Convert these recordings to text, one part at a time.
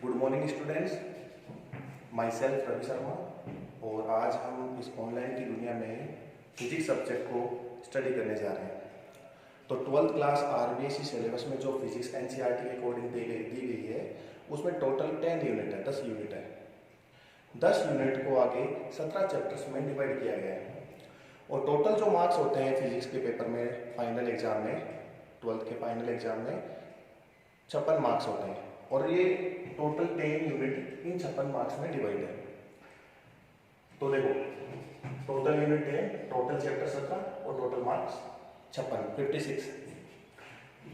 Good morning students, myself Ravi Sharma. और आज हम इस ऑनलाइन की दुनिया में फिजिक्स सब्जेक्ट को स्टडी करने जा रहे हैं। तो 12th क्लास आरबीएसई सिलेबस में जो फिजिक्स एनसीईआरटी के अकॉर्डिंग दी गई है उसमें टोटल 10 यूनिट है, 10 यूनिट है। 10 यूनिट को आगे 17 चैप्टर्स में डिवाइड किया गया है। और टोटल जो मार्क्स होते हैं फिजिक्स के पेपर में, फाइनल एग्जाम में, 12th के फाइनल एग्जाम में 56 मार्क्स होते हैं। और ये टोटल 10 यूनिट इन 56 मार्क्स में डिवाइड है। तो देखो, टोटल यूनिट है, टोटल चैप्टर 17 और टोटल मार्क्स 56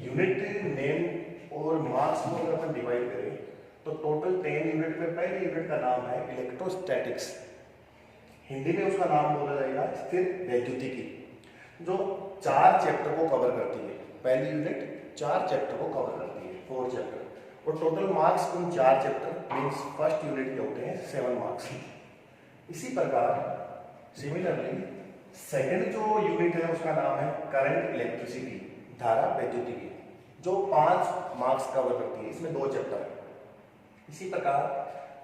यूनिट नेम और मार्क्स को अगर अपन डिवाइड करें तो टोटल 10 यूनिट में पहले यूनिट का नाम है इलेक्ट्रोस्टैटिक्स। हिंदी में उसका नाम बोला जाएगा स्थिर वैद्युतिकी, जो 4 चैप्टर को कवर करती है। पहली यूनिट 4 चैप्टर को कवर करती है, 4 चैप्टर। और टोटल मार्क्स उन 4 चैप्टर मीन्स फर्स्ट यूनिट के होते हैं 7 मार्क्स। इसी प्रकार सिमिलरली सेकंड जो यूनिट है उसका नाम है करंट इलेक्ट्रिसिटी, धारा वैद्युतिकी, जो 5 मार्क्स कवर करती है। इसमें 2 चैप्टर है। इसी प्रकार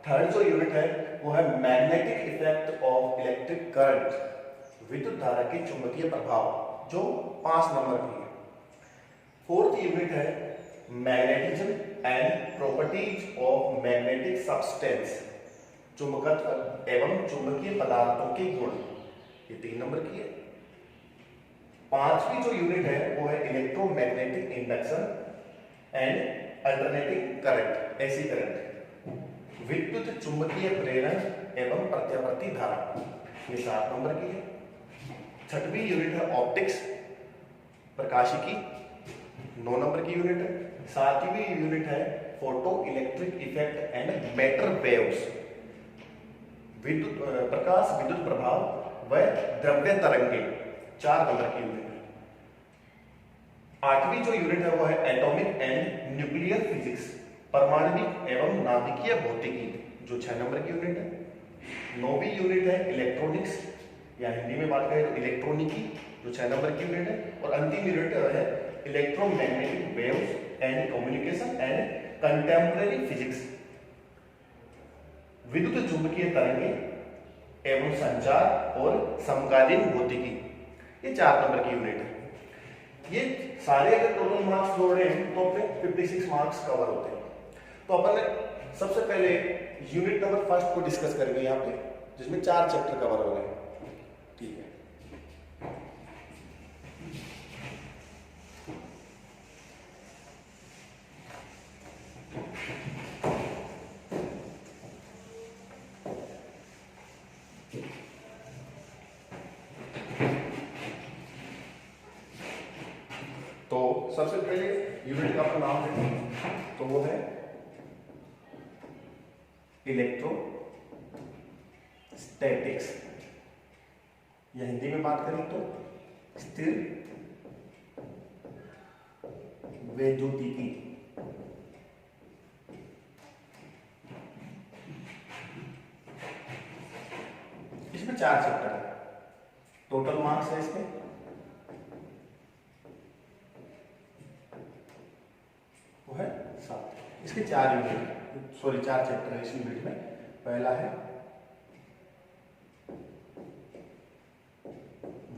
थर्ड जो यूनिट है वो है magnetic effect of electric current, विद्युत धारा के चुंबकीय प्रभाव, जो 5 नंबर की है। फोर्थ यूनिट है magnetism and properties of magnetic substance, चुंबकत्व एवं चुंबकीय पदार्थों के गुण, ये 3 नंबर की है। पांचवी जो यूनिट है वो है electromagnetic induction and alternating current, AC current, विद्युत चुंबकीय प्रेरण एवं प्रत्यावर्ती धारा, ये 7 नंबर की है। छठवीं यूनिट है ऑप्टिक्स, प्रकाशिकी, 9 नंबर की यूनिट है। 7वीं यूनिट है photo electric effect and matter waves, विद्युत प्रकाश विद्युत प्रभाव व द्रव्य तरंगे, 4 नंबर की यूनिट है। 8वीं जो यूनिट है वो है एटॉमिक एंड न्यूक्लियर फिजिक्स, परमाणविक एवं नाभिकीय भौतिकी, जो 6 नंबर की यूनिट है। 9वीं यूनिट है इलेक्ट्रॉनिक्स, या हिंदी में बात करें तो इलेक्ट्रॉनिकी, जो 6 नंबर की यूनिट है। और अंतिम यूनिट है electromagnetic waves and communication and contemporary physics, विद्युत चुंबकीय तरंगे एवं संचार और समकालीन भौतिकी, ये 4 नंबर की यूनिट है। ये सारे अगर टोटल मार्क्स जोड़े तो अपने 56 मार्क्स कवर होते हैं। तो अपन ने सबसे पहले यूनिट नंबर फर्स्ट को डिस्कस करेंगे यहाँ पे, जिसमें 4 चैप्टर कवर हो रहे हैं। ठीक है, तो सबसे पहले यूनिट का अपना नाम देखें तो वो है इलेक्ट्रोस्टैटिक्स, या हिंदी में बात करें तो स्थिर वैद्युतिकी। इसमें 4 चैप्टर है, टोटल मार्क्स है इसमें वो है 7। इसके 4 यूनिट, सॉरी 4 चैप्टर है इस यूनिट में। पहला है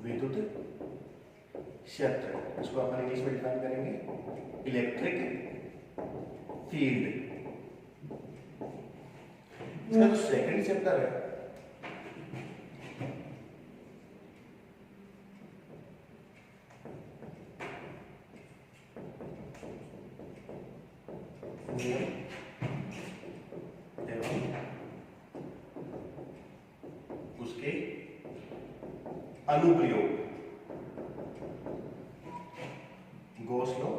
विद्युत क्षेत्र, इसको अपन इंग्लिश में डिफाइन करेंगे इलेक्ट्रिक फील्ड। इसका जो सेकंड चैप्टर है एवं उसके अनुप्रयोग, Gauss law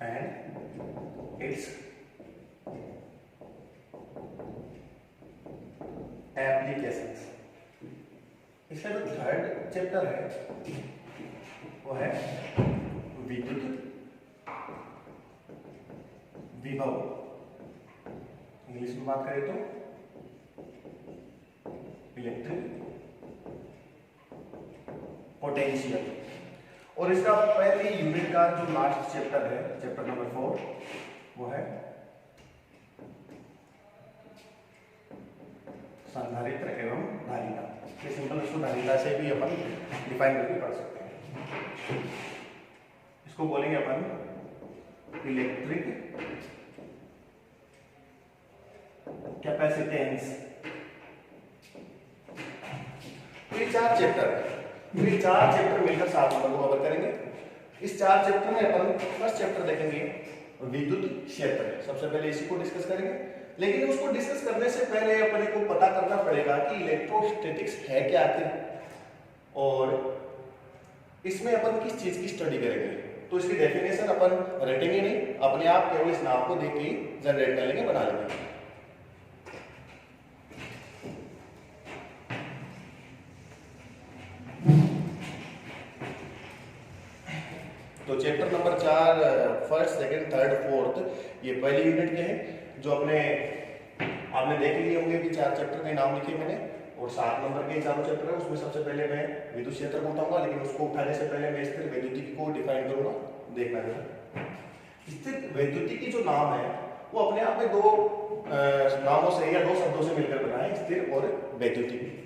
and it's applications. इसका जो थर्ड चैप्टर है वो है विद्युत विभव, इंग्लिश में बात करें तो इलेक्ट्रिक पोटेंशियल। और इसका पहली यूनिट का जो लास्ट चैप्टर है, चैप्टर नंबर 4, वो है संधारित्र एवं धारिता। ये सिंपल इसको धारिता से भी अपन डिफाइन करके पढ़ सकते हैं। इसको बोलेंगे अपन इलेक्ट्रिक कैपेसिटेंस। ये 4 चैप्टर मिलकर 7 नंबर को कवर करेंगे। इस 4 चैप्टर में अपन फर्स्ट चैप्टर देखेंगे विद्युत क्षेत्र। सबसे पहले इसी को डिस्कस करेंगे, लेकिन उसको डिस्कस करने से पहले अपने को पता करना पड़ेगा कि इलेक्ट्रोस्टैटिक्स है क्या आखिर, और इसमें अपन किस चीज की स्टडी करेंगे। तो इसकी डेफिनेशन अपन रटेंगे नहीं, अपने आप केवल इस नाम को देख के जनरेट कर लेंगे, बना लेंगे। तो chapter number 4 first, second, third, fourth ये पहली यूनिट के हैं, जो आपने देख लिए होंगे कि 4 चैप्टर के नाम लिखे मैंने, और 7 नंबर के चारों चैप्टर है। उसमें सबसे पहले मैं विद्युत क्षेत्र को उठाऊंगा, लेकिन उसको उठाने से पहले मैं स्थिर वैद्युतिकी को डिफाइन करूंगा। देखना जरा, स्थिर वैद्युतिकी जो नाम है वो अपने आप में 2 नामों से या 2 शब्दों से मिलकर बना है, स्थिर और वैद्युतिकी।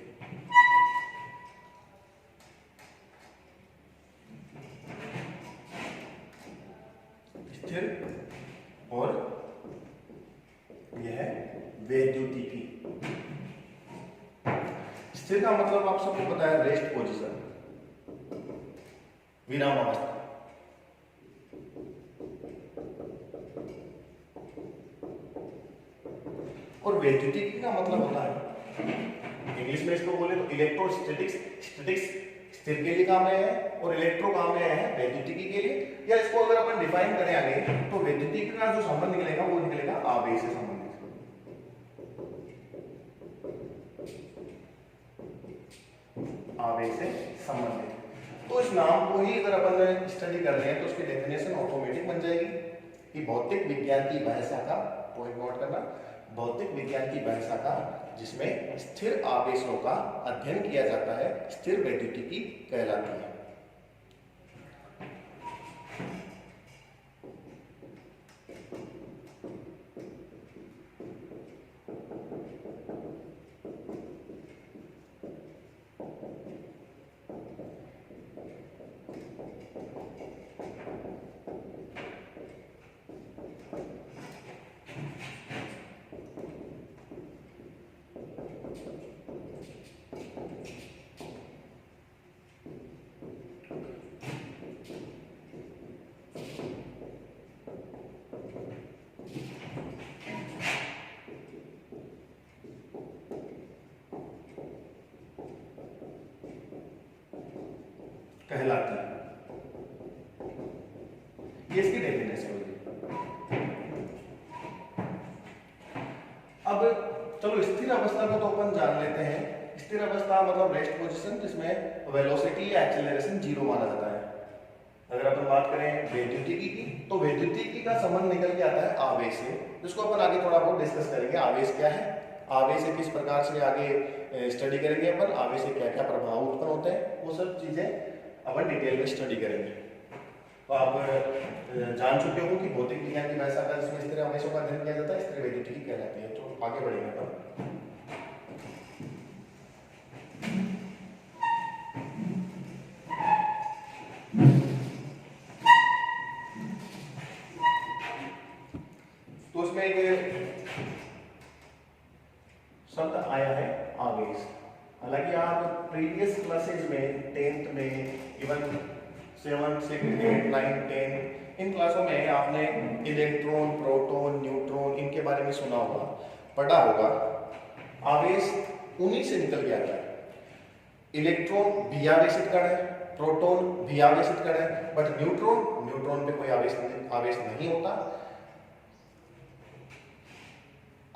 स्थिर और यह वैद्युतिकी। स्थिर का मतलब आप सबको पता है रेस्ट पोजीशन, विराम अवस्था। और वैद्युतिकी का मतलब होता है, इंग्लिश में इसको बोले तो इलेक्ट्रोस्टैटिक्स। स्टैटिक्स स्थिर के लिए काम में है और इलेक्ट्रो काम में है वैद्युतिकी के लिए। या इसको अगर अपन डिफाइन करें आगे, तो वैद्युतिकी का जो संबंध निकलेगा वो निकलेगा आवेश से संबंधित। आवेश से संबंधित। तो इस नाम को ही अगर अपन स्टडी कर रहे हैं तो उसकी डेफिनेशन ऑटोमेटिक बन जाएगी कि भौतिक विज्ञान की वह शाखा, पॉइंट नोट करना, भौतिक विज्ञान की वह शाखा जिसमें स्थिर आवेशों का अध्ययन किया जाता है, स्थिर वैद्युतिकी कहलाती है। कहलाती है, ये इसकी डेफिनेशन होगी। अब चलो स्थिर अवस्था को तो अपन जान लेते हैं। स्थिर अवस्था मतलब रेस्ट पोजीशन, जिसमें वेलोसिटी या एक्सेलरेशन 0 माना जाता है। अगर अपन बात करें वैद्युतिकी की, तो वैद्युतिकी का संबंध निकल के आता है आवेश से, जिसको अपन आगे थोड़ा बहुत डिस्कस करेंगे। आवेश क्या है, आवेश से किस प्रकार से आगे स्टडी करेंगे अपन, आवेश से क्या क्या प्रभाव उत्पन्न होते हैं, वो सब चीजें अपन डिटेल में स्टडी करेंगे। तो आप जान चुके हो कि भौतिक विज्ञान की वह शाखा जिसमें स्थिर आवेशों का अध्ययन किया जाता है स्थिर वैद्युतिकी कहलाती है। तो आगे बढ़ेंगे अपन। तो उसमें एक शब्द आया है आवेश। हालांकि आप प्रीवियस क्लासेज में 10th में, इवन 7, 6, 8, 9, 10 इन क्लासों में आपने इलेक्ट्रॉन, प्रोटॉन, न्यूट्रॉन इनके बारे में सुना होगा, पढ़ा होगा। आवेश उन्हीं से निकल के आता है। इलेक्ट्रॉन भी आवेशित कण है, प्रोटॉन भी आवेशित कण है, बट न्यूट्रॉन पे कोई आवेश नहीं होता।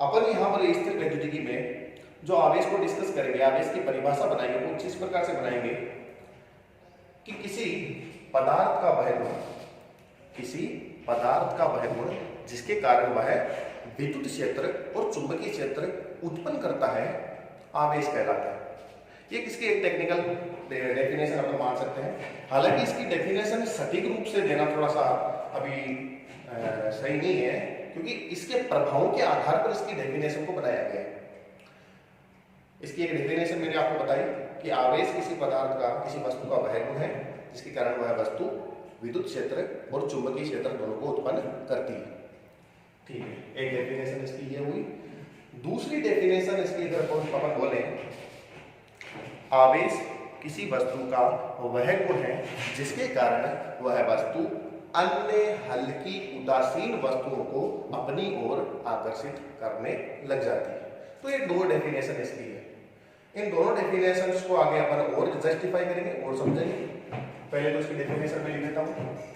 अपन यहाँ पर स्थिर वैद्युतिकी में जो आवेश को डिस्कस करेंगे, आवेश की परिभाषा बनाएंगे, वो इस प्रकार से बनाएंगे कि किसी पदार्थ का वह गुण जिसके कारण वह विद्युत क्षेत्र और चुंबकीय क्षेत्र उत्पन्न करता है, आवेश कहलाता है। ये किसकी एक टेक्निकल डेफिनेशन अपन मान सकते हैं। हालांकि इसकी डेफिनेशन सटीक रूप से देना थोड़ा सा अभी सही नहीं है, क्योंकि इसके प्रभावों के आधार पर इसकी डेफिनेशन को बनाया गया है। इसकी एक डेफिनेशन मैंने आपको बताई कि आवेश किसी पदार्थ का, किसी वस्तु का वह गुण है जिसके कारण वह वस्तु विद्युत क्षेत्र और चुंबकीय क्षेत्र दोनों को उत्पन्न करती है। ठीक है, एक डेफिनेशन इसकी ये हुई। दूसरी डेफिनेशन इसकी अगर अपन बोले, आवेश किसी वस्तु का वह गुण है जिसके कारण वह वस्तु अन्य हल्की उदासीन वस्तुओं को अपनी ओर आकर्षित करने लग जाती है। तो ये दो डेफिनेशन इसकी है। इन दोनों डेफिनेशंस को आगे अपन और जस्टिफाई करेंगे और समझेंगे। पहले तो इसकी डेफिनेशन में लिख देता हूं।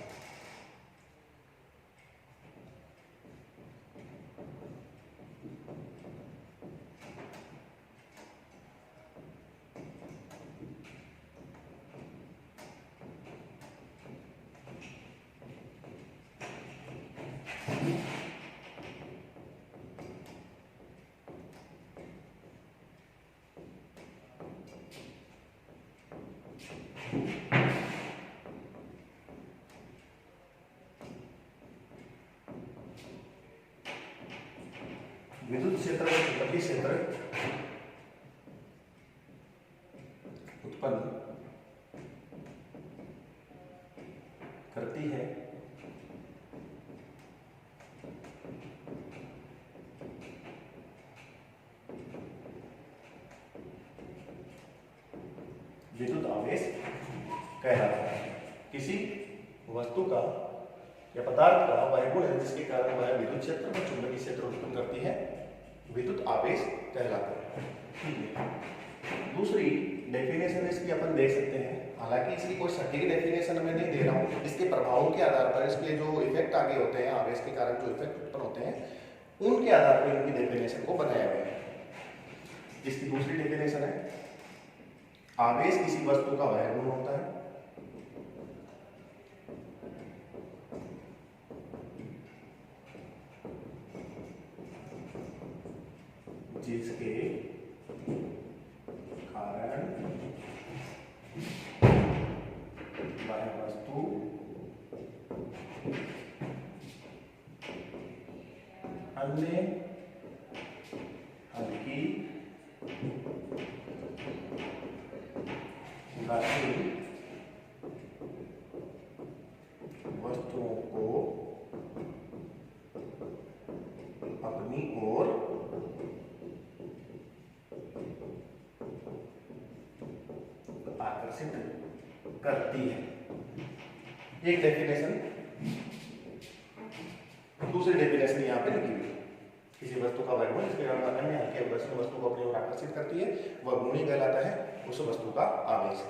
विद्युत क्षेत्र और चुंबकीय क्षेत्र उत्पन्न करती है विद्युत आवेश कहलाता है। किसी वस्तु का या पदार्थ का वह गुण है जिसके कारण वह विद्युत क्षेत्र और चुंबकीय क्षेत्र उत्पन्न करती है, विद्युत आवेश कहलाता है। ठीक है, दूसरी डेफिनेशन इसकी अपन देख सकते हैं। हालांकि इसकी कोई सटीक डेफिनेशन मैं नहीं दे रहा हूँ, इसके प्रभावों के आधार पर, इसके जो इफेक्ट आगे होते हैं, आवेश के कारण जो इफेक्ट उत्पन्न होते हैं, उनके आधार पर इनकी डेफिनेशन को बनाया गया है। जिसकी दूसरी डेफिनेशन है, आवेश किसी वस्तु का वह गुण होता है जिसके कारण वह वस्तु अन्य हल्की उदासीन वस्तुओं को अपनी ओर आकर्षित करती है। एक डेफिनेशन, दूसरी डेफिनेशन यहाँ पे लिखी हुई है। किसी वस्तु का वह गुण जिसके कारण अन्य हल्की उदासीन वस्तु को अपनी ओर आकर्षित करती है, वह गुण ही कहलाता है उस वस्तु का आवेश।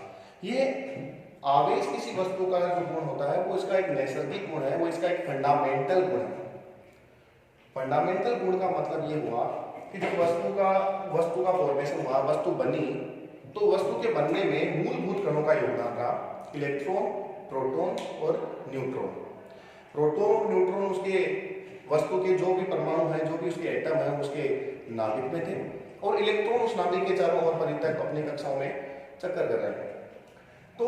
ये आवेश किसी वस्तु का जो गुण होता है वो इसका एक नैसर्गिक गुण है, वो इसका एक फंडामेंटल गुण है। फंडामेंटल गुण का मतलब ये हुआ कि जब वस्तु का फॉर्मेशन हुआ, वस्तु बनी, तो वस्तु के बनने में मूलभूत कणों का योगदान रहा, इलेक्ट्रॉन, प्रोटॉन और न्यूट्रॉन। प्रोटॉन, न्यूट्रॉन उसके वस्तु के जो भी परमाणु हैं, जो भी उसके एटम हैं, उसके नाभिक में थे, और इलेक्ट्रॉन उस नाभिक के चारों ओर परितक अपनी कक्षाओं में चक्कर कर रहे हैं। तो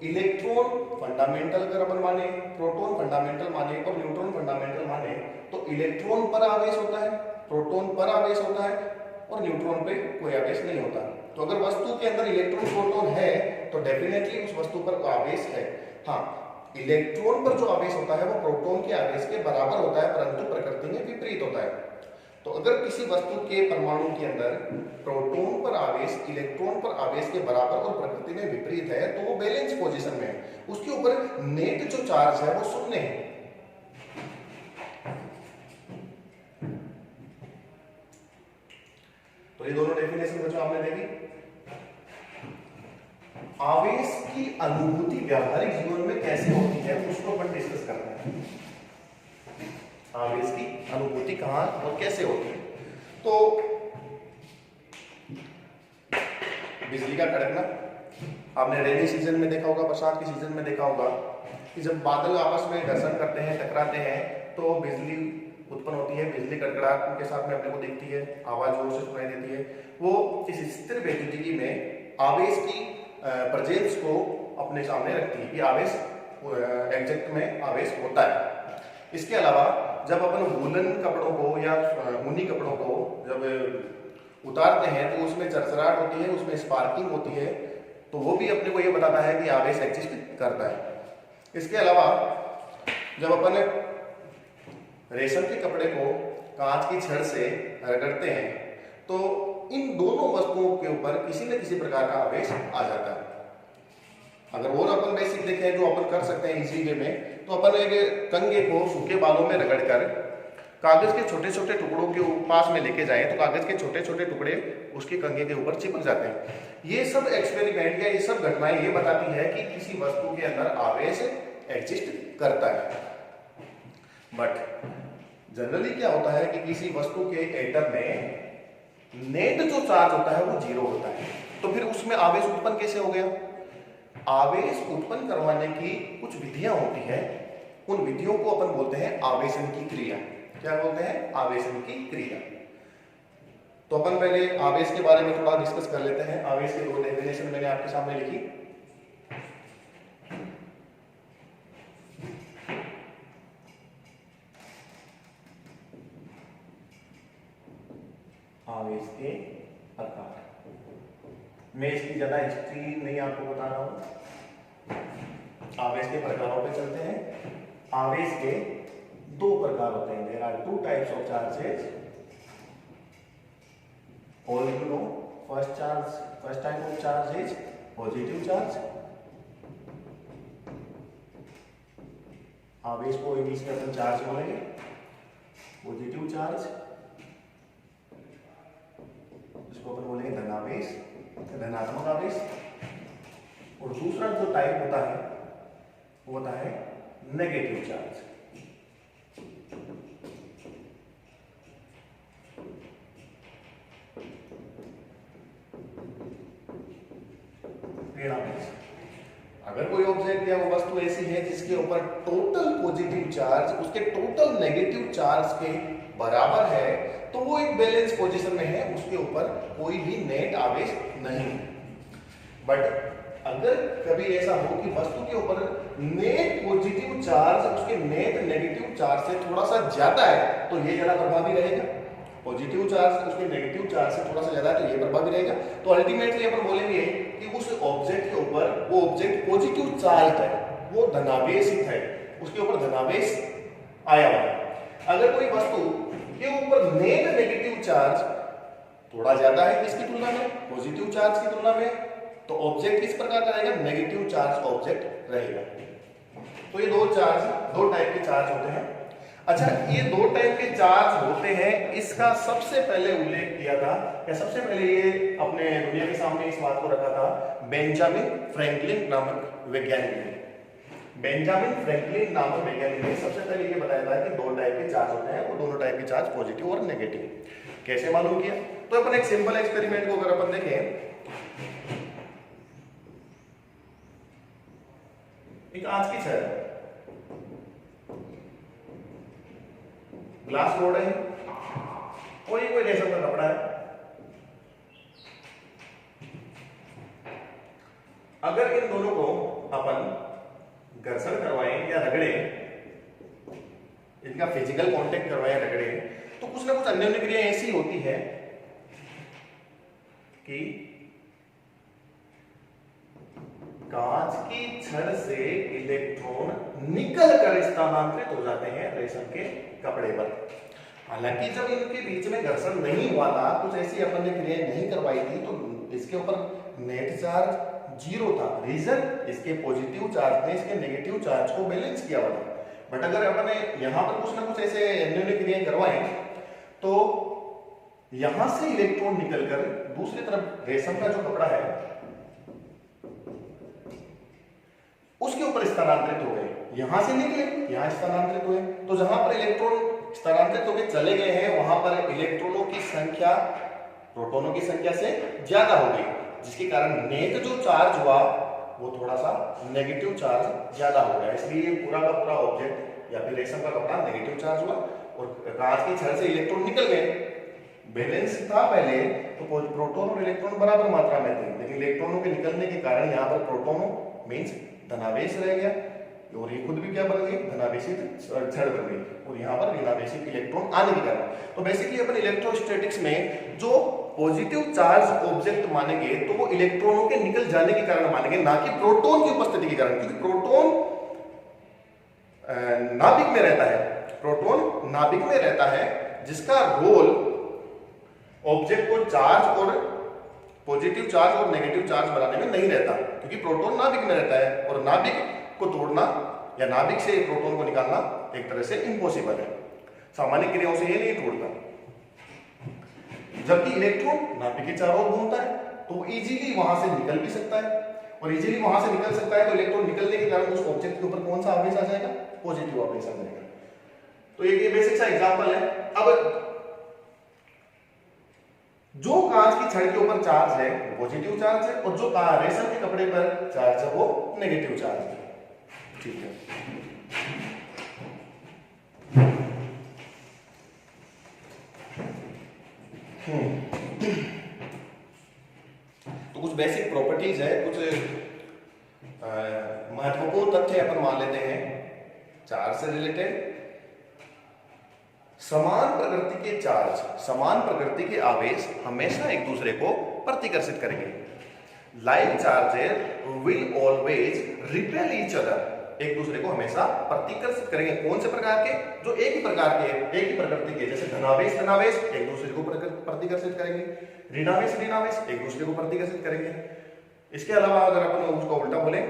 इलेक्ट्रॉन फंडामेंटल अगर अपन माने, प्रोटॉन फंडामेंटल माने और न्यूट्रॉन फंडामेंटल माने, तो इलेक्ट्रॉन पर आवेश होता है, प्रोटॉन पर आवेश होता है और न्यूट्रॉन पे कोई आवेश नहीं होता। तो अगर वस्तु के अंदर इलेक्ट्रॉन प्रोटॉन है तो डेफिनेटली उस वस्तु पर आवेश है। हाँ, इलेक्ट्रॉन पर जो आवेश होता है वो प्रोटॉन के आवेश के बराबर होता है, परंतु प्रकृति में विपरीत होता है। तो अगर किसी वस्तु के परमाणु के अंदर प्रोटॉन पर आवेश इलेक्ट्रॉन पर आवेश के बराबर और प्रकृति में विपरीत है तो वो बैलेंस पोजीशन में है, उसके ऊपर नेट जो चार्ज है वो शून्य है। तो ये दोनों डेफिनेशन बच्चों आपने देखी। आवेश की अनुभूति व्यावहारिक जीवन में कैसे होती है उसको अपन डिस्कस करते हैं। आवेश की अनुभूति कहां और कैसे होती है? तो बिजली का कड़कना आपने रेनी सीजन में देखा होगा, बरसात के सीजन में देखा होगा कि जब बादल आपस में घर्षण करते हैं, टकराते हैं, तो बिजली उत्पन्न होती है। बिजली कड़कड़ाहट के साथ में अपने को दिखती है, आवाज जोर से सुनाई देती है। वो इस स्थिर वैद्युतिकी में आवेश की प्रेजेंस को अपने सामने रखती है कि आवेश एग्जैक्ट में आवेश होता है। इसके अलावा जब अपन वूलन कपड़ों को या ऊनी कपड़ों को जब उतारते हैं तो उसमें चरचराहट होती है, उसमें स्पार्किंग होती है, तो वो भी अपने को ये बताता है कि आवेश एग्जिस्ट करता है। इसके अलावा जब अपन रेशम के कपड़े को कांच की छड़ से रगड़ते हैं तो इन दोनों वस्तुओं के ऊपर किसी न किसी प्रकार का आवेश आ जाता है। अगर और अपन बेसिक देखें जो अपन कर सकते हैं इजी वे में, तो अपन एक कंघे को सूखे बालों में रगड़कर कागज के छोटे छोटे टुकड़ों के पास में लेके जाएं तो कागज के छोटे छोटे टुकड़े उसके कंघे के ऊपर चिपक जाते हैं। ये सब एक्सपेरिमेंट या ये सब घटनाएं ये बताती है कि किसी वस्तु के अंदर आवेश एग्जिस्ट करता है। बट जनरली क्या होता है कि किसी वस्तु के एटम में नेट जो चार्ज होता है वो 0 होता है, तो फिर उसमें आवेश उत्पन्न कैसे हो गया? आवेश उत्पन्न करवाने की कुछ विधियां होती है, उन विधियों को अपन बोलते हैं आवेशन की क्रिया। क्या बोलते हैं? आवेशन की क्रिया। तो अपन पहले आवेश के बारे में थोड़ा डिस्कस कर लेते हैं। आवेश की दो डेफिनेशन मैंने आपके सामने लिखी। आवेश के प्रकार, मैं इसकी ज्यादा हिस्ट्री नहीं आपको बता रहा हूं, आवेश के प्रकारों पे चलते हैं। आवेश के दो प्रकार होते हैं। There are 2 types of charges. All you know first type of charge is positive charge. आवेश को इंग्लिश में अपन चार्ज बोलेंगे, पॉजिटिव चार्ज। इसको अपन बोलेंगे धनावेश, धनात्मक आवेश। और दूसरा जो टाइप होता है वो होता है नेगेटिव चार्ज। अगर कोई ऑब्जेक्ट या वो वस्तु ऐसी है जिसके ऊपर टोटल पॉजिटिव चार्ज उसके टोटल नेगेटिव चार्ज के बराबर है तो वो एक बैलेंस पोजीशन में है, उसके ऊपर कोई भी नेट आवेश नहीं। बट अगर कभी ऐसा हो कि वस्तु के ऊपर नेट पॉजिटिव चार्ज उसके नेट नेगेटिव चार्ज से थोड़ा सा ज्यादा है तो ये ज्यादा प्रभावी रहेगा। पॉजिटिव चार्ज उसके नेगेटिव चार्ज से थोड़ा सा ज्यादा है तो ये प्रभावी रहेगा। तो अल्टीमेटली अपन बोलेंगे कि उस ऑब्जेक्ट के ऊपर वो ऑब्जेक्ट पॉजिटिव चार्ज है, वो धनावेशित है, उसके ऊपर धनावेश आया हुआ है। अगर कोई वस्तु के ऊपर नेट नेगेटिव चार्ज थोड़ा ज्यादा है किसकी तुलना में? पॉजिटिव चार्ज की तुलना में, तो ऑब्जेक्ट किस प्रकार का रहेगा? नेगेटिव चार्ज ऑब्जेक्ट रहेगा। तो ये दो टाइप के चार्ज होते हैं। अच्छा, ये दो टाइप के चार्ज होते हैं, इसका सबसे पहले उल्लेख किया था या सबसे पहले ये अपने दुनिया के सामने इस बात को रखा था बेंजामिन फ्रैंकलिन नामक वैज्ञानिक ने। बेंजामिन फ्रैंकलिन नामक वैज्ञानिक ने सबसे पहले ये बताया था कि दो टाइप के चार्ज होते हैं, वो दोनों टाइप के चार्ज पॉजिटिव और नेगेटिव। कैसे मालूम किया? तो अपन एक सिंपल एक्सपेरिमेंट को अगर अपन देखें, एक कांच की छड़, ग्लास बोर्ड है, कोई रेशम का कपड़ा है। अगर इन दोनों को अपन घर्षण करवाएं या रगड़े, इनका फिजिकल कांटेक्ट करवाएं या रगड़े, तो कुछ ना कुछ अन्योन्य क्रिया ऐसी होती है कि कांच की छड़ से इलेक्ट्रॉन निकल कर स्थानांतरित हो जाते हैं रेशम के कपड़े पर। हालांकि जब इनके बीच में घर्षण नहीं हुआ था, कुछ ऐसी अपन ने क्रिया नहीं करवाई थी, तो इसके ऊपर नेट चार्ज 0 था। रीजन, इसके पॉजिटिव चार्ज ने इसके नेगेटिव चार्ज को बैलेंस किया हुआ था। बट अगर अपन यहां पर कुछ ना कुछ ऐसे अन्योन्य क्रियाएं करवाएं तो यहां से इलेक्ट्रॉन निकलकर दूसरी तरफ रेशम का जो कपड़ा है उसके ऊपर स्थानांतरित हो गए। यहां से निकले, यहां स्थानांतरित हुए, तो जहां पर इलेक्ट्रॉन स्थानांतरित होकर चले गए हैं वहां पर इलेक्ट्रॉनों की संख्या प्रोटॉनों की संख्या से ज्यादा हो गई, जिसके कारण नेट जो चार्ज हुआ वो थोड़ा सा नेगेटिव चार्ज ज्यादा हो गया। इसलिए पूरा का पूरा ऑब्जेक्ट या फिर रेशम का कपड़ा नेगेटिव चार्ज हुआ और कांच की छड़ से इलेक्ट्रॉन निकल गए। बैलेंस था पहले तो प्रोटॉन और इलेक्ट्रॉन बराबर मात्रा में थे, लेकिन इलेक्ट्रॉनों के निकलने के कारण यहाँ पर प्रोटोनों मीन्स धनावेश रह गया और ये खुद भी क्या बन गई, धनावेशित छड़ बन गई, और यहाँ पर ऋणावेशित इलेक्ट्रॉन आने के कारण। तो बेसिकली अपन इलेक्ट्रोस्टैटिक्स में जो पॉजिटिव चार्ज ऑब्जेक्ट मानेंगे तो वो इलेक्ट्रॉनों के निकल जाने के कारण मानेंगे, ना कि प्रोटॉन की उपस्थिति के कारण, क्योंकि प्रोटॉन नाभिक में रहता है, प्रोटॉन नाभिक में रहता है जिसका रोल ऑब्जेक्ट को चार्ज और पॉजिटिव चार्ज और नेगेटिव चार्ज बनाने में नहीं रहता, क्योंकि प्रोटॉन नाभिक में रहता है और नाभिक को तोड़ना या नाभिक से प्रोटॉन को निकालना एक तरह से इम्पॉसिबल है, सामान्य क्रियाओं से ये नहीं तोड़ता। जबकि इलेक्ट्रॉन नाभिक के चारों ओर घूमता है तो इजीली वहां से निकल भी सकता है, और इजीली वहां से निकल सकता है तो इलेक्ट्रॉन निकलने के कारण उस ऑब्जेक्ट के ऊपर कौन सा आवेश आ जाएगा, पॉजिटिव आवेश आ जाएगा। तो ये बेसिक सा एग्जांपल है। अब जो कांच की छड़ के ऊपर चार्ज है वो पॉजिटिव चार्ज है, और जो रेशम के कपड़े पर चार्ज है वो नेगेटिव चार्ज है। ठीक है, तो कुछ बेसिक प्रॉपर्टीज है, कुछ महत्वपूर्ण तथ्य अपन मान लेते हैं चार्ज से रिलेटेड। समान प्रकृति के चार्ज, समान प्रकृति के आवेश हमेशा एक दूसरे को प्रतिकर्षित करेंगे। Like charges will always repel each other, एक दूसरे को हमेशा प्रतिकर्षित करेंगे। कौन से प्रकार के, जो एक ही प्रकार के, एक ही प्रकृति के, जैसे धनावेश धनावेश एक दूसरे को प्रतिकर्षित करेंगे, ऋणावेश ऋणावेश एक दूसरे को प्रतिकर्षित करेंगे। इसके अलावा अगर अपन उसको उल्टा बोले,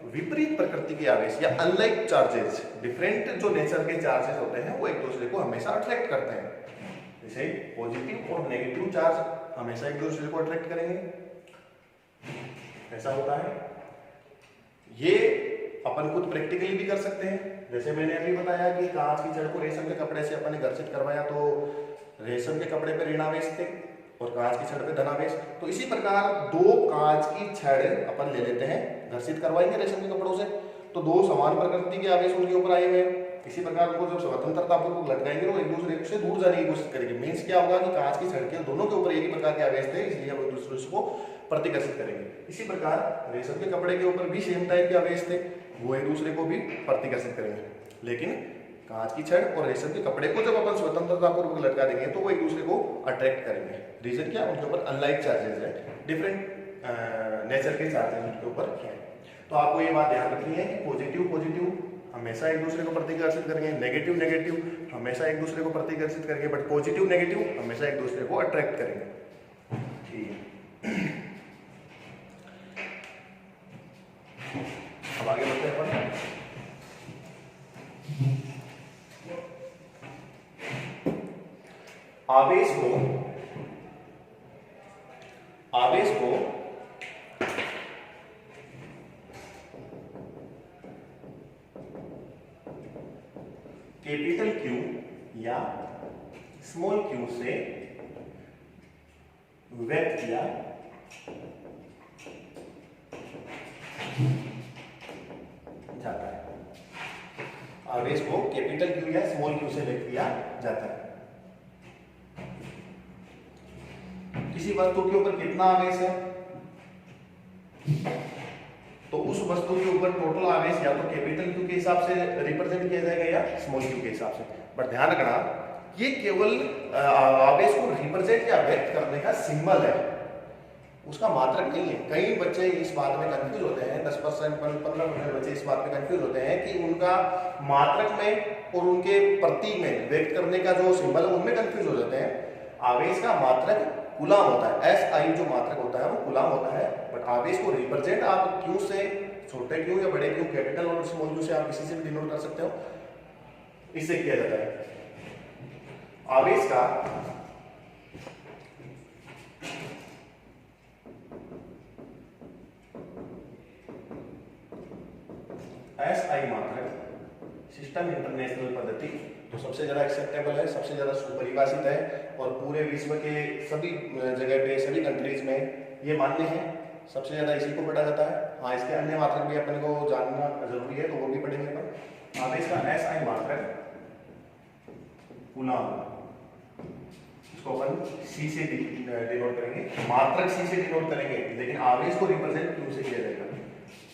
विपरीत प्रकृति के आवेश या अनलाइक चार्जेस, डिफरेंट जो नेचर के चार्जेस होते हैं वो एक दूसरे को हमेशा अट्रैक्ट करते हैं। जैसे पॉजिटिव और नेगेटिव चार्ज हमेशा एक दूसरे को अट्रैक्ट करेंगे, ऐसा होता है। ये अपन खुद प्रैक्टिकली भी कर सकते हैं। जैसे मैंने अभी बताया कि कांच की छड़ को रेशम के कपड़े से अपन ने घर्षित करवाया तो रेशम के कपड़े पर ऋणावेश थे और कांच की छड़ पे धनावेश। तो इसी प्रकार दो कांच की छड़ अपन ले लेते हैं, घर्षित करवाएंगे रेशम के कपड़ों से, तो दो समान प्रकृति के आवेश उनके ऊपर आए हुए हैं। इसी प्रकार उनको जब स्वतंत्रता पूर्वक लटकाएंगे तो एक दूसरे से दूर जाने की कोशिश करेंगे। मीन्स क्या होगा कि कांच की छड़ के दोनों के ऊपर एक ही प्रकार के आवेश थे, इसलिए हम एक दूसरे को प्रतिकर्षित करेंगे। इसी प्रकार रेशम के कपड़े के ऊपर भी सेम टाइप के आवेश थे, वो एक दूसरे को भी प्रतिकर्षित करेंगे। लेकिन कांच की छड़ और रेशम के कपड़े को जब अपन स्वतंत्रता पूर्वक लटका देंगे तो वो एक दूसरे को अट्रैक्ट करेंगे। रीजन क्या, उनके ऊपर अनलाइक चार्जेस है, डिफरेंट नेचर के चार्जेस उनके ऊपर हैं। तो आपको ये बात ध्यान रखनी है कि पॉजिटिव पॉजिटिव हमेशा एक दूसरे को प्रतिकर्षित करेंगे, नेगेटिव नेगेटिव हमेशा एक दूसरे को प्रतिकर्षित करेंगे, बट पॉजिटिव नेगेटिव हमेशा एक दूसरे को अट्रैक्ट करेंगे। ठीक है, अब आगे बढ़ते हैं अपन। आवेश को कैपिटल क्यू या स्मॉल क्यू से व्यक्त किया जाता है। आवेश को कैपिटल क्यू या स्मॉल क्यू से व्यक्त किया जाता है। किसी वस्तु के ऊपर कितना आवेश है तो उस वस्तु के ऊपर टोटल आवेश या तो कैपिटल क्यू के हिसाब से रिप्रेजेंट किया जाएगा या स्मॉल क्यू के हिसाब से। बट ध्यान रखना, ये केवल आवेश को रिप्रेजेंट या व्यक्त करने का सिंबल है, उसका मात्रक नहीं है। कई बच्चे इस बात में कंफ्यूज होते हैं, 10% 15% बच्चे इस बात में कंफ्यूज होते हैं कि उनका मात्रक में और उनके प्रतीक में व्यक्त करने का जो सिंबल है उनमें कंफ्यूज हो जाते हैं। आवेश का मात्रक कूलाम होता है, SI जो मात्रक होता है वो कूलाम होता है। बट आवेश को रिप्रेजेंट आप क्यू से, छोटे क्यू या बड़े क्यू, कैपिटल और स्मॉल क्यू से आप किसी से भी डिनोट कर सकते हो, इससे किया जाता है। आवेश का SI मात्रक सिस्टम इंटरनेशनल पद्धति तो सबसे ज्यादा एक्सेप्टेबल है, सबसे ज्यादा सुपरिभाषित है और पूरे विश्व के सभी जगह पे, सभी कंट्रीज में ये मान्य है, सबसे ज्यादा इसी को पढ़ा जाता है। हाँ, इसके अन्य मात्रक भी अपने को जानना जरूरी है, तो वो भी पढ़ेंगे अपन। आवेश का SI मात्रक कूलाम इसको अपन सी से डिनोट करेंगे, मात्रक सी से डिनोट करेंगे, लेकिन आवेश को रिप्रेजेंट क्यू से किया जाएगा,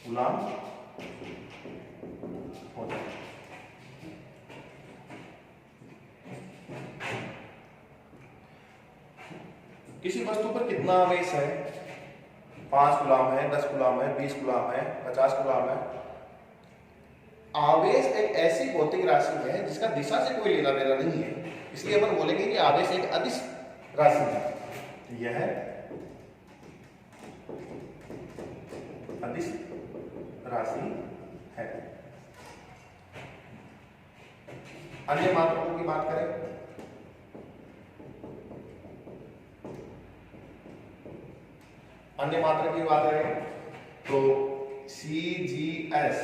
कूलाम होता है। किसी वस्तु पर कितना आवेश है, 5 कूलाम है, 10 कूलाम है, 20 कूलाम है, 50 कूलाम है। आवेश एक ऐसी भौतिक राशि है जिसका दिशा से कोई लेना देना नहीं है, इसलिए अपन बोलेंगे कि आवेश एक अदिश राशि है। यह अदिश राशि है। अन्य मात्रकों की बात करें, अन्य मात्रक की बात करें तो CGS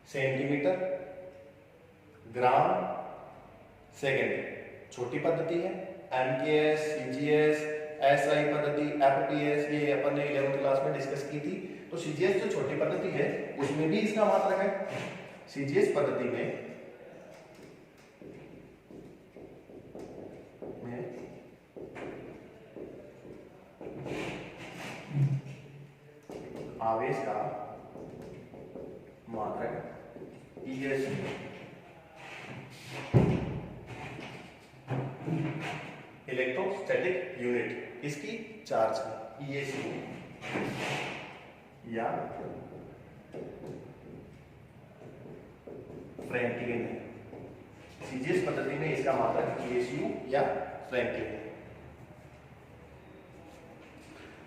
सेंटीमीटर ग्राम सेकेंड छोटी पद्धति है, MKS, CGS, SI पद्धति, FPS ये अपन ने 11th क्लास में डिस्कस की थी। तो CGS जो छोटी पद्धति है उसमें भी इसका मात्रक है। CGS पद्धति में आवेश का मात्रक ES इलेक्ट्रोस्टैटिक यूनिट, इसकी चार्ज ESU या फ्रैंकलिन है। CGS पद्धति में इसका मात्रक ESU या फ्रैंकलिन है।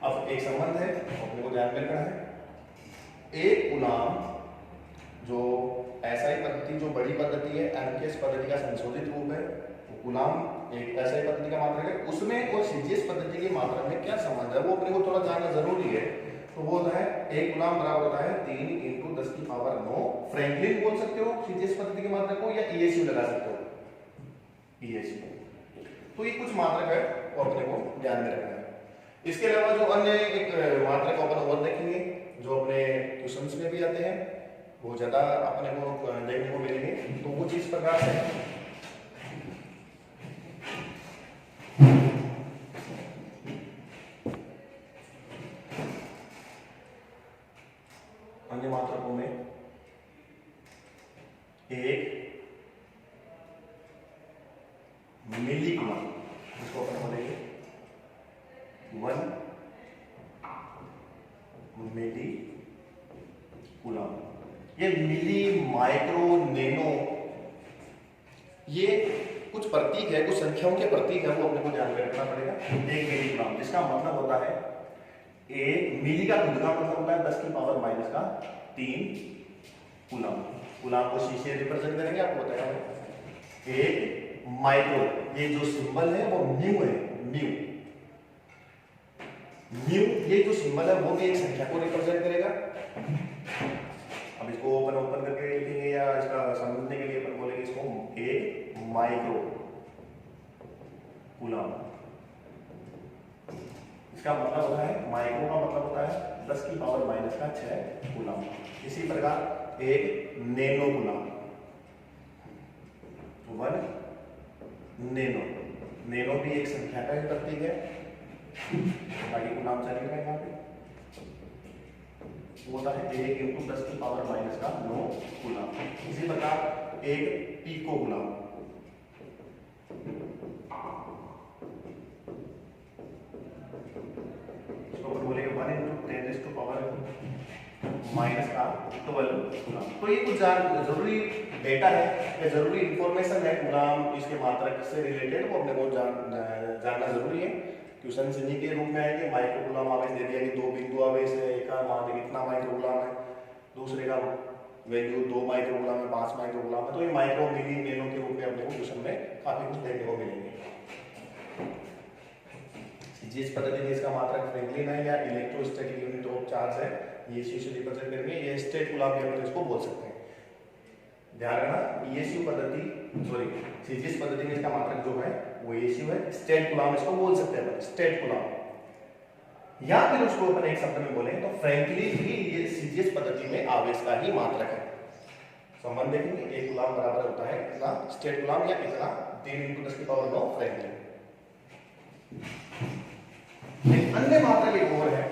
अब एक संबंध है अपने को ध्यान में रखना है, एक कूलाम जो SI पद्धति जो बड़ी पद्धति है, MKS पद्धति का संशोधित रूप है, कूलाम एक SI पद्धति का मात्रक है, उसमें और CGS पद्धति के मात्रक में क्या संबंध है वो अपने को थोड़ा जानना जरूरी है। तो वो है एक कूलाम बराबर होता है 3 × 10⁹ फ्रैंकलिन बोल सकते हो CGS पद्धति के मात्रक को, या ESU लगा सकते हो ESU। तो ये कुछ मात्रक है वो अपने को ध्यान में रखना है। इसके अलावा जो अन्य एक मात्रक अपन और देखेंगे जो अपने क्वेश्चंस में भी आते हैं, वो ज्यादा अपने को देखने को मिलेंगे। तो वो चीज प्रकार से अन्य मात्रकों में एक मिली कूलाम, इसको अपन बोलेंगे 1 मिली कूलाम। ये मिली, माइक्रो, नैनो ये कुछ प्रतीक है, कुछ संख्याओं के प्रतीक है, वो अपने को ध्यान में रखना पड़ेगा। 1 मिली कूलाम जिसका मतलब होता है एक मिली का खुद का मतलब होता है 10⁻³ कूलाम। कूलाम को सी से रिप्रेजेंट करेंगे, आपको बताया। एक माइक्रो, ये जो सिंबल है वो म्यू है, म्यू म्यू ये जो सिंबल है वो भी एक संख्या को रिप्रेजेंट करेगा। अब इसको ओपन करके लिखेंगे या इसका समझने के लिए अपन बोलेंगे इसको एक माइक्रो कूलाम। इसका मतलब होता है, माइक्रो का मतलब होता है 10⁻⁻⁶ कूलाम। इसी प्रकार एक नैनो कूलाम, 1 नैनो, नैनो भी एक संख्या का ही प्रतीक है। बाकी कूलाम चलेगा यहाँ पे, होता है 1 × 10⁻⁹ कूलाम। इसी प्रकार एक पीको कूलाम, इसको बोलेंगे 1 × 10⁻⁻12 कूलाम। तो ये कुछ जरूरी डेटा है या जरूरी इंफॉर्मेशन है कूलाम इसके मात्रक से रिलेटेड, वो अपने को जानना जरूरी है। क्वेश्चन इन्हीं के रूप में है कि माइक्रो कूलाम आवेश दे दिया कि 2 बिंदु आवेश है, एक का मान कितना माइक्रो कूलाम है, दूसरे का वैल्यू 2 माइक्रो कूलाम है, 5 माइक्रो कूलाम है। तो ये माइक्रो, मिली, नैनो के रूप में अपने को क्वेश्चन में काफी कुछ देखने को मिलेंगे। जिस पद्धति में इसका मात्रक फ्रैंकलिन है या इलेक्ट्रोस्टैटिक यूनिट ऑफ चार्ज है, ये ESU से रिप्रेजेंट करेंगे। ये स्टेट कूलाम भी अपन इसको बोल सकते हैं। ध्यान रखना, ESU पद्धति CGS पद्धति में इसका मात्रक जो है वो ESU है। स्टेट कूलाम इसको बोल सकते हैं अपन, स्टेट कूलाम। या फिर उसको अपन एक शब्द में बोलें तो फ्रैंकलिन भी ये CGS पद्धति में आवेश का ही मात्रक है। संबंध देखेंगे, 1 कूलम बराबर होता है इतना स्टेट कूलम या इतना 3 × 10⁻9 फ्रैंकलिन। एक अन्य मात्रक एक और है